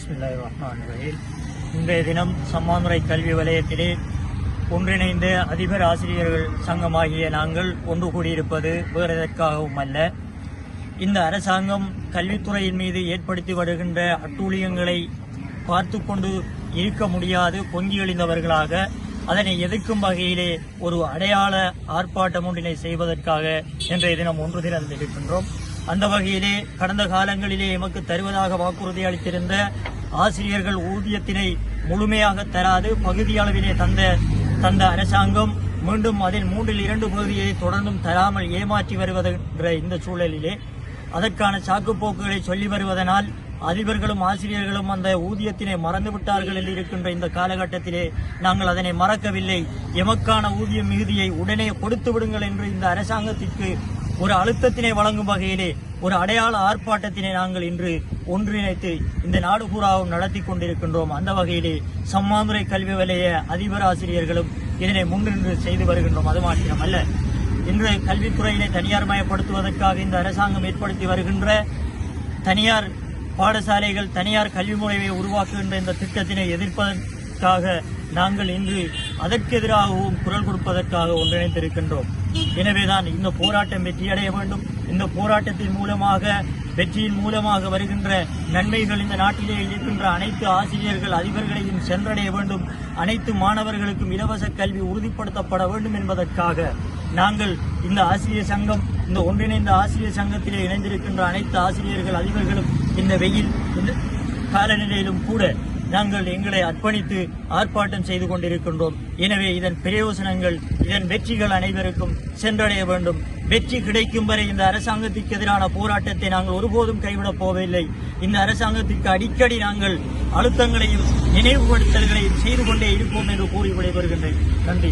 பிஸ்மில்லாஹிர்ரஹ்மானிர்ரஹீம். இன்றைய தினம் சம்மாந்துறை கல்வி வலயத்திலே ஒன்றிணைந்த அதிபர் ஆசிரியர்கள் சங்கமாகிய நாங்கள் ஒன்று கூடியிருப்பது வேறு எதற்காகவும் அல்ல. இந்த அரசாங்கம் கல்வித்துறையின் மீது ஏற்படுத்தி வருகின்ற அட்டூழியங்களை பார்த்து கொண்டு இருக்க முடியாது பொங்கி எழுந்தவர்களாக அதனை எதிர்க்கும் வகையிலே ஒரு அடையாள ஆர்ப்பாட்டம் ஒன்றினை செய்வதற்காக இன்றைய தினம் ஒன்று திறந்திருக்கின்றோம். அந்த வகையிலே கடந்த காலங்களிலே எமக்கு தருவதாக வாக்குறுதி அளித்திருந்த ஆசிரியர்கள் ஊதியத்தினை முழுமையாக தராது பகுதி அளவிலே தந்த அரசாங்கம் மீண்டும் அதில் 2 பகுதியை தொடர்ந்தும் தராமல் ஏமாற்றி வருவதென்ற இந்த சூழலிலே அதற்கான சாக்குப்போக்குகளை சொல்லி வருவதனால் அதிபர்களும் ஆசிரியர்களும் அந்த ஊதியத்தினை மறந்துவிட்டார்கள் என்று இருக்கின்ற இந்த காலகட்டத்திலே நாங்கள் அதனை மறக்கவில்லை. எமக்கான ஊதிய மிகுதியை உடனே கொடுத்து விடுங்கள் என்று இந்த அரசாங்கத்திற்கு ஒரு அழுத்தத்தினை வழங்கும் வகையிலே ஒரு அடையாள ஆர்ப்பாட்டத்தினை நாங்கள் இன்று ஒன்றிணைத்து இந்த நாடு பூராவும் நடத்தி கொண்டிருக்கின்றோம். அந்த வகையிலே சம்மாந்துறை கல்வி வலய அதிபர் ஆசிரியர்களும் இதனை முன்னின்று செய்து வருகின்றோம். அது மாத்திரமல்ல, இன்று கல்வித்துறையினை தனியார் மயப்படுத்துவதற்காக இந்த அரசாங்கம் ஏற்படுத்தி வருகின்ற தனியார் பாடசாலைகள் தனியார் கல்வி முறையை உருவாக்குகின்ற இந்த திட்டத்தினை எதிர்ப்பதற்காக நாங்கள் இன்று அதற்கு எதிராகவும் குரல் கொடுப்பதற்காக ஒன்றிணைத்திருக்கின்றோம். எனவேதான் இந்த போராட்டம் வெற்றியடைய வேண்டும். இந்த போராட்டத்தின் மூலமாக வெற்றியின் மூலமாக வருகின்ற நன்மைகள் இந்த நாட்டிலே இருக்கின்ற அனைத்து ஆசிரியர்கள் அதிபர்களையும் சென்றடைய வேண்டும். அனைத்து மாணவர்களுக்கும் இலவச கல்வி உறுதிப்படுத்தப்பட வேண்டும் என்பதற்காக நாங்கள் இந்த ஆசிரியர் சங்கம் இந்த ஒன்றிணைந்த ஆசிரியர் சங்கத்திலே இணைந்திருக்கின்ற அனைத்து ஆசிரியர்கள் அதிபர்களும் இந்த வெயில் இந்த காலநிலையிலும் கூட நாங்கள் எங்களை அர்ப்பணித்து ஆர்ப்பாட்டம் செய்து கொண்டிருக்கின்றோம். எனவே இதன் பிரயோசனங்கள் இதன் வெற்றிகள் அனைவருக்கும் சென்றடைய வேண்டும். வெற்றி கிடைக்கும் வரை இந்த அரசாங்கத்திற்கு எதிரான போராட்டத்தை நாங்கள் ஒருபோதும் கைவிடப் போவதில்லை. இந்த அரசாங்கத்திற்கு அடிக்கடி நாங்கள் அழுத்தங்களையும் நினைவுபடுத்தல்களையும் செய்து கொண்டே இருப்போம் என்று கூறி விடைபெறுகின்றேன். நன்றி.